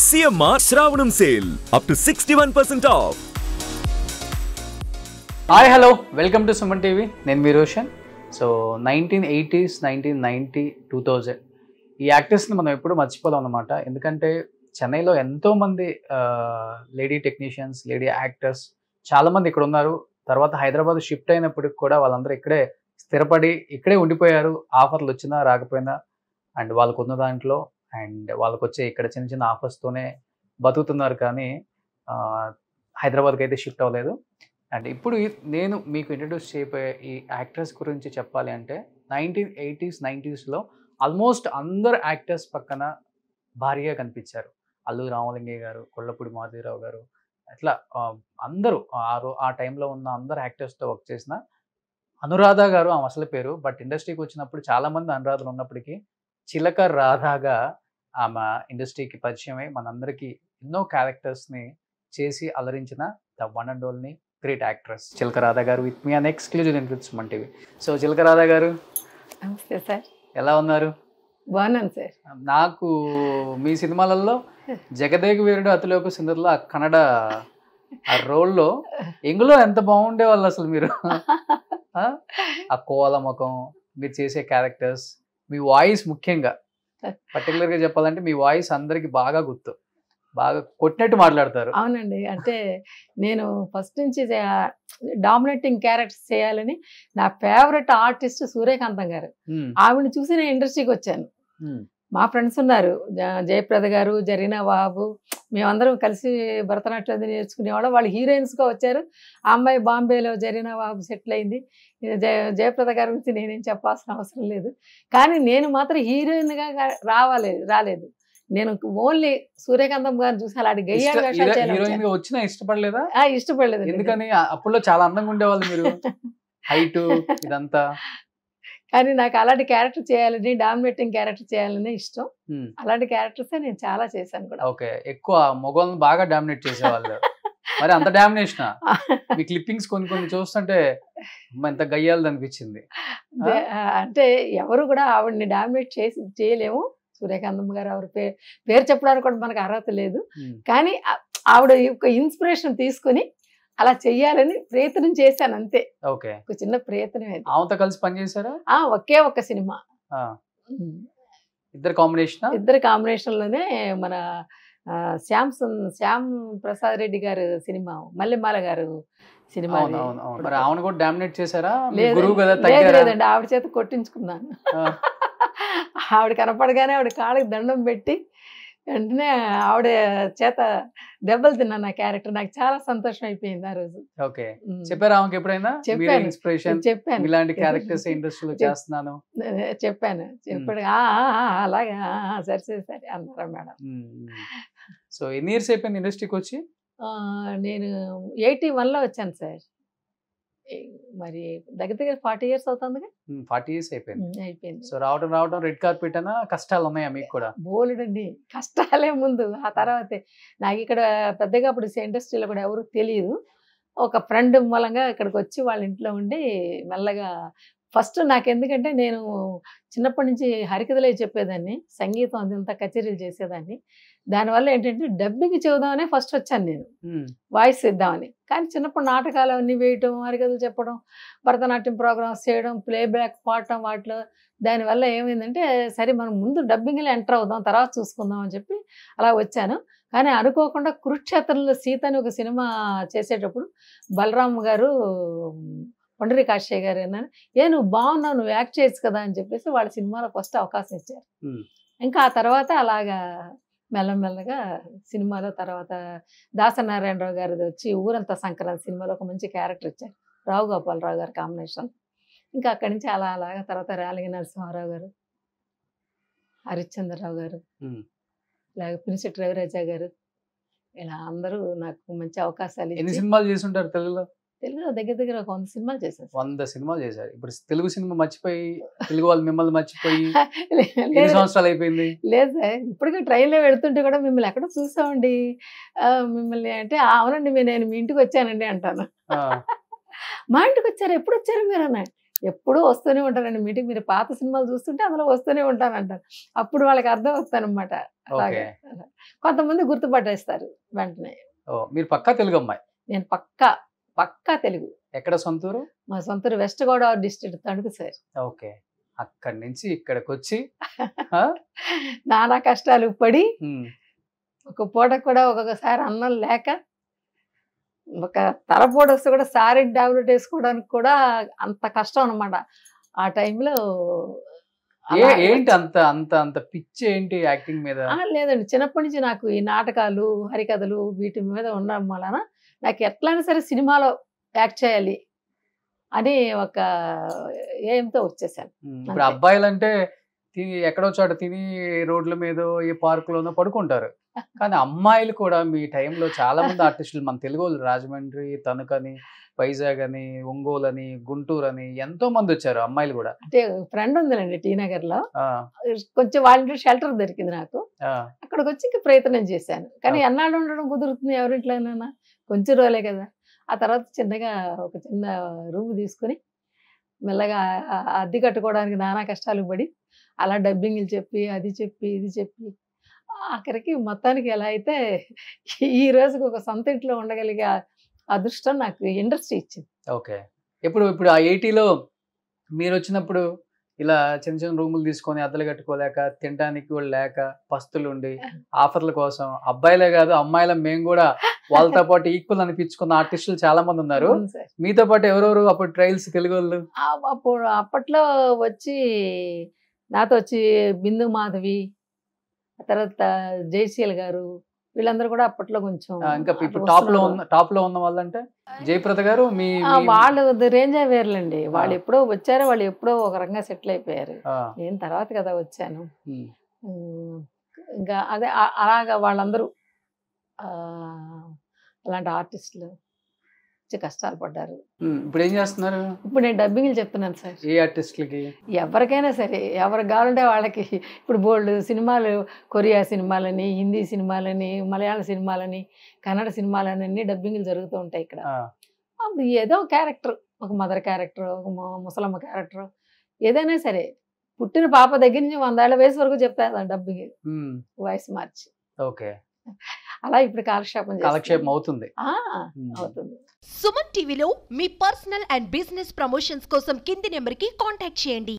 CMR Shravanam sale up to 61% off. Hi hello welcome to Suman TV. నేను మీ Roshan. So 1980s 1990 2000 ఈ యాక్టర్స్ని మనం ఎప్పుడు మర్చిపోలేం అన్నమాట. ఎందుకంటే చెన్నైలో ఎంతోమంది లేడీ టెక్నీషియన్స్, లేడీ యాక్టర్స్ చాలామంది ఇక్కడ ఉన్నారు. తర్వాత హైదరాబాద్ షిఫ్ట్ అయినప్పటికి కూడా వాళ్ళందరూ ఇక్కడే స్థిరపడి ఇక్కడే ఉండిపోయారు. ఆఫర్లు వచ్చినా రాకపోయినా అండ్ వాళ్ళకు ఉన్న దాంట్లో అండ్ వాళ్ళకు వచ్చే ఇక్కడ చిన్న చిన్న ఆఫర్స్తోనే బతుకుతున్నారు. కానీ హైదరాబాద్కి అయితే షిఫ్ట్ అవ్వలేదు. అండ్ ఇప్పుడు నేను మీకు ఇంట్రడ్యూస్ చేయబోయే ఈ యాక్టర్స్ గురించి చెప్పాలి అంటే 1980s 90sలో ఆల్మోస్ట్ అందరు యాక్టర్స్ పక్కన భారీగా కనిపించారు. అల్లు రామలింగయ్య గారు, కొల్లపూడి మాధవరావు గారు, అట్లా అందరూ ఆ టైంలో ఉన్న అందరు యాక్టర్స్తో వర్క్ చేసిన అనురాధ గారు ఆమె అసలు పేరు. బట్ ఇండస్ట్రీకి వచ్చినప్పుడు చాలామంది అనురాధలు ఉన్నప్పటికీ చిలక రాధాగా ఆమె ఇండస్ట్రీకి పరిచయమై మనందరికీ ఎన్నో క్యారెక్టర్స్ని చేసి అలరించిన the one and only great actress Chilaka Radha garu with me an exclusive influence Suman TV. So Chilaka Radha గారు నమస్తే సార్. ఎలా ఉన్నారు? బాగున్నాను సార్. నాకు మీ సినిమాలలో జగదేక వీరుడు అతిలోక సుందరిలో ఆ కన్నడ ఆ రోల్లో ఎంగులో ఎంత బాగుండే వాళ్ళు అసలు మీరు. ఆ కోల ముఖం, మీరు చేసే క్యారెక్టర్స్, మీ వాయిస్ ముఖ్యంగా పర్టికులర్గా చెప్పాలంటే మీ వాయిస్ అందరికి బాగా గుర్తు, బాగా కొట్టినట్టు మాట్లాడతారు. అవునండి, అంటే నేను ఫస్ట్ నుంచి డామినేటింగ్ క్యారెక్టర్స్ చేయాలని నా ఫేవరెట్ ఆర్టిస్ట్ సూర్యకాంతం గారు. ఆవిడని చూసి నేను ఇండస్ట్రీకి వచ్చాను. మా ఫ్రెండ్స్ ఉన్నారు, జయప్రద గారు, జరీనా బాబు, మేమందరం కలిసి భరతనాట్యం నేర్చుకునేవాళ్ళం. వాళ్ళు హీరోయిన్స్గా వచ్చారు. ఆ అమ్మాయి బాంబేలో జరీనా బాబు సెటిల్ అయింది. జయప్రద గారి గురించి నేనేం చెప్పాల్సిన అవసరం లేదు. కానీ నేను మాత్రం హీరోయిన్గా రాలేదు. నేను ఓన్లీ సూర్యకాంతం గారిని చూసి అలాంటి గయ్యాడు వచ్చినా ఇష్టపడలేదా? ఇష్టపడలేదు. ఎందుకని అప్పుడులో చాలా అందంగా ఉండేవాళ్ళు మీరు, హైట్ ఇదంతా. కానీ నాకు అలాంటి క్యారెక్టర్ చేయాలని, డామినేటింగ్ క్యారెక్టర్ చేయాలని ఇష్టం. అలాంటి క్యారెక్టర్స్ నేను చాలా చేశాను కూడా. ఓకే, ఎక్కువ మొగోళ్ళని బాగా డామినేట్ చేసేవాళ్ళు. మరి అంత డామినేషన్ మీ క్లిప్పింగ్స్ కొన్ని చూస్తుంటే ఎంత గయ్యాలది అనిపించింది. అంటే ఎవరు కూడా ఆవిడని డామినేట్ చేయలేము. సూర్యకాంతం గారు ఆవిడ పేరు చెప్పడానికి కూడా మనకు అర్హత లేదు. కానీ ఆవిడ యొక్క ఇన్స్పిరేషన్ తీసుకుని అలా చెయ్యాలని ప్రయత్నం చేశాను అంతే. ఓకే, ఒక చిన్న ప్రయత్నం. ఆమెతో కలిసి పనిచేశారా? ఒకే ఒక్క సినిమా. ఇద్దరు కాంబినేషన్ లోనే మన శ్యామ్ ప్రసాద్ రెడ్డి గారు సినిమా, మల్లెమాల గారు సినిమా. ఆవిడ కూడా డామినేట్ చేశారా? లేదండి, ఆవిడ చేత కొట్టించుకున్నాను. ఆవిడ కనపడగానే ఆవిడ కాళ్ళకి దండం పెట్టి వెంటనే ఆవిడ చేత దెబ్బలు తిన్నాను. నా క్యారెక్టర్ నాకు చాలా సంతోషం అయిపోయింది ఆ రోజు. ఓకే, చెప్పారు ఆమెకి ఎప్పుడైనా? చెప్పాను ఇలాంటి క్యారెక్టర్స్ ఇండస్ట్రీలో చేస్తున్నాను చెప్పాను. చెప్పాడు అలాగే సరే అన్నారా మేడం. సో ఎన్ని ఇయర్స్ అయిపోయింది ఇండస్ట్రీకి వచ్చి? నేను 81లో వచ్చాను సార్. మరి దగ్గర 40 years అవుతుందిగా. 40 years అయిపోయింది. సో రావడం రెడ్ కార్పెట్ అనా కష్టాలు ఉన్నాయా మీకు కూడా? బోలెడండి కష్టాలే ముందు, ఆ తర్వాతే. నాకు ఇక్కడ పెద్దగా అప్పుడు ఇండస్ట్రీలో కూడా ఎవరు తెలియదు. ఒక ఫ్రెండ్ మూలంగా ఇక్కడికి వచ్చి వాళ్ళ ఇంట్లో ఉండి మెల్లగా ఫస్ట్ నాకు, ఎందుకంటే నేను చిన్నప్పటి నుంచి హరికథలే చెప్పేదాన్ని, సంగీతం అదంతా కచేరీలు చేసేదాన్ని. దానివల్ల ఏంటంటే డబ్బింగ్ చెబుదామనే ఫస్ట్ వచ్చాను నేను, వాయిస్ ఇద్దామని. కానీ చిన్నప్పుడు నాటకాలు అన్నీ వేయటం, హరికథలు చెప్పడం, భరతనాట్యం ప్రోగ్రామ్స్ చేయడం, ప్లేబ్యాక్ పాడటం, వాటిలో దానివల్ల ఏమైందంటే సరే మనం ముందు డబ్బింగ్లో ఎంటర్ అవుదాం, తర్వాత చూసుకుందాం అని చెప్పి అలా వచ్చాను. కానీ అనుకోకుండా కురుక్షేత్రంలో సీత అని ఒక సినిమా చేసేటప్పుడు బలరామ్ గారు, పొండరి కాశయ్య గారు అన్నారు, నువ్వు బాగున్నావు, నువ్వు యాక్ట్ చేయొచ్చు కదా అని చెప్పేసి వాళ్ళ సినిమాలో ఫస్ట్ అవకాశం ఇచ్చారు. ఇంకా ఆ తర్వాత అలాగా మెల్లమెల్లగా సినిమాలో, తర్వాత దాసనారాయణరావు గారిది వచ్చి ఊరంతా సంక్రాంతి సినిమాలో ఒక మంచి క్యారెక్టర్ ఇచ్చారు, రావు గోపాలరావు గారు కాంబినేషన్. ఇంకా అక్కడి నుంచి అలాగా తర్వాత రాలింగ నరసింహారావు గారు, హరిశ్చంద్రరావు గారు, అలాగే పినిశెట్టి రవిరాజా గారు, ఇలా అందరూ నాకు మంచి అవకాశాలు. ఎన్ని సినిమాలు చేసి ఉంటారు తెలుగులో? దగ్గర ఒక 100 సినిమాలు చేశారు. 100 సినిమాలు చేశారు. ఇప్పుడు తెలుగు సినిమా మర్చిపోయి, తెలుగు వాళ్ళు మిమ్మల్ని మర్చిపోయి ఎన్ని సంవత్సరాలు అయిపోయింది? లేదు సార్, ఇప్పటికే ట్రైన్లో వెళుతుంటే కూడా మిమ్మల్ని ఎక్కడో చూసామండి, మిమ్మల్ని అంటే అవునండి నేను మీ ఇంటికి వచ్చానండి అంటాను. మా ఇంటికి వచ్చారు, ఎప్పుడు వచ్చారు మీరు అన్న, ఎప్పుడూ వస్తూనే ఉంటానండి మీటింగ్. మీరు పాత సినిమాలు చూస్తుంటే అందులో వస్తూనే ఉంటానంటారు. అప్పుడు వాళ్ళకి అర్థం అవుతానమాట. అలాగే కొంతమంది గుర్తుపట్టేస్తారు వెంటనే. మీరు పక్కా తెలుగు అమ్మాయి? నేను పక్కా తెలుగు. ఎక్కడ సొంతూరు? మా సొంతూరు west Godavari district, Tanuku sir. Okay. అక్కడి నుంచి ఇక్కడికి వచ్చి నానా కష్టాలు పడి ఒక పూట కూడా ఒక్కొక్కసారి అన్నం లేక, ఒక తలపోటు వస్తే కూడా సారీ టాబ్లెట్ వేసుకోవడానికి కూడా అంత కష్టం అనమాట ఆ టైంలో. ఏంటి అంత అంత అంత పిచ్చి ఏంటి యాక్టింగ్ మీద? లేదండి, చిన్నప్పటి నుంచి నాకు ఈ నాటకాలు, హరికథలు వీటి మీద ఉండడం వలన నాకు ఎట్లయినా సరే సినిమాలో యాక్ట్ చేయాలి అని ఒక ఏంతో వచ్చేసాను. ఇప్పుడు అబ్బాయిలు అంటే తిని ఎక్కడో చోట తిని రోడ్ల మీద ఏ పార్కులోనో పడుకుంటారు. కానీ అమ్మాయిలు కూడా మీ టైంలో చాలా మంది ఆర్టిస్టులు, మన తెలుగు వాళ్ళు రాజమండ్రి, తణుకని, వైజాగ్ అని, ఒంగోలు అని, గుంటూరు అని ఎంతో మంది వచ్చారు అమ్మాయిలు కూడా. అంటే ఫ్రెండ్ ఉందిలేండి టీ నగర్ లో, కొంచెం వాళ్ళ షెల్టర్ దొరికింది నాకు. అక్కడికి వచ్చి ఇంకా ప్రయత్నం చేశాను. కానీ ఎన్నాళ్ళు ఉండడం కుదురుతుంది ఎవరింట్లోనైనా, కొంచెం రోజులే కదా. ఆ తర్వాత చిన్నగా ఒక చిన్న రూమ్ తీసుకుని మెల్లగా అద్దె కట్టుకోవడానికి నానా కష్టాలు పడి అలా డబ్బింగ్లు చెప్పి అది చెప్పి ఇది చెప్పి ఆఖరికి మొత్తానికి ఎలా అయితే ఈ రోజుకి ఒక సొంత ఇంట్లో ఉండగలిగే అదృష్టం నాకు ఇండస్ట్రీ ఇచ్చింది. ఓకే. ఇప్పుడు ఆ 80లో మీరు వచ్చినప్పుడు ఇలా చిన్న చిన్న రూములు తీసుకొని అద్దెలు కట్టుకోలేక, తినడానికి కూడా లేక, పస్తులు ఉండి ఆఫర్ల కోసం అబ్బాయిలే కాదు అమ్మాయిల మేము కూడా వాళ్ళతో పాటు ఈక్వల్ అనిపించుకున్న ఆర్టిస్టులు చాలా మంది ఉన్నారు. మీతో పాటు ఎవరెవరు అప్పుడు ట్రయల్స్ తెలుగు వాళ్ళు? అప్పుడు అప్పట్లో వచ్చి నాతో వచ్చి బిందు మాధవి, తర్వాత జయశీల్ గారు, వీళ్ళందరూ కూడా అప్పట్లో కొంచెం ఇంకా ఇప్పుడు టాప్ లో ఉన్న వాళ్ళంటే జయప్రద గారు. వాళ్ళు రేంజే వేర్లండి. వాళ్ళు ఎప్పుడో వచ్చారు, వాళ్ళు ఎప్పుడో ఒక రకంగా సెటిల్ అయిపోయారు. నేను తర్వాత కదా వచ్చాను. ఇంకా అదే అలాగా వాళ్ళందరూ అలాంటి ఆర్టిస్టులు కష్టాలు పడ్డారు. ఇప్పుడు ఏం చేస్తున్నారు? ఇప్పుడు నేను డబ్బింగ్లు చెప్తున్నాను సార్. ఏ ఆర్టిస్టులకి? ఎవరికైనా సరే, ఎవరికి కావాలంటే వాళ్ళకి. ఇప్పుడు బోల్డ్ సినిమాలు, కొరియా సినిమాలని, హిందీ సినిమాలని, మలయాళ సినిమాలని, కన్నడ సినిమాలని డబ్బింగ్లు జరుగుతూ ఉంటాయి ఇక్కడ. అప్పుడు ఏదో క్యారెక్టర్, ఒక మదర్ క్యారెక్టర్, ఒక ముసలమ్మ క్యారెక్టర్, ఏదైనా సరే పుట్టిన పాప దగ్గర నుంచి 100 ఏళ్ల వయసు వరకు చెప్తాను డబ్బింగ్, వాయిస్ మార్చి. ఓకే. అలా ఇప్పుడు కాలక్షేపం అవుతుంది. అవుతుంది. సుమన్ టీవీలో మీ పర్సనల్ అండ్ బిజినెస్ ప్రమోషన్స్ కోసం కింది నెంబర్కి కాంటాక్ట్ చేయండి.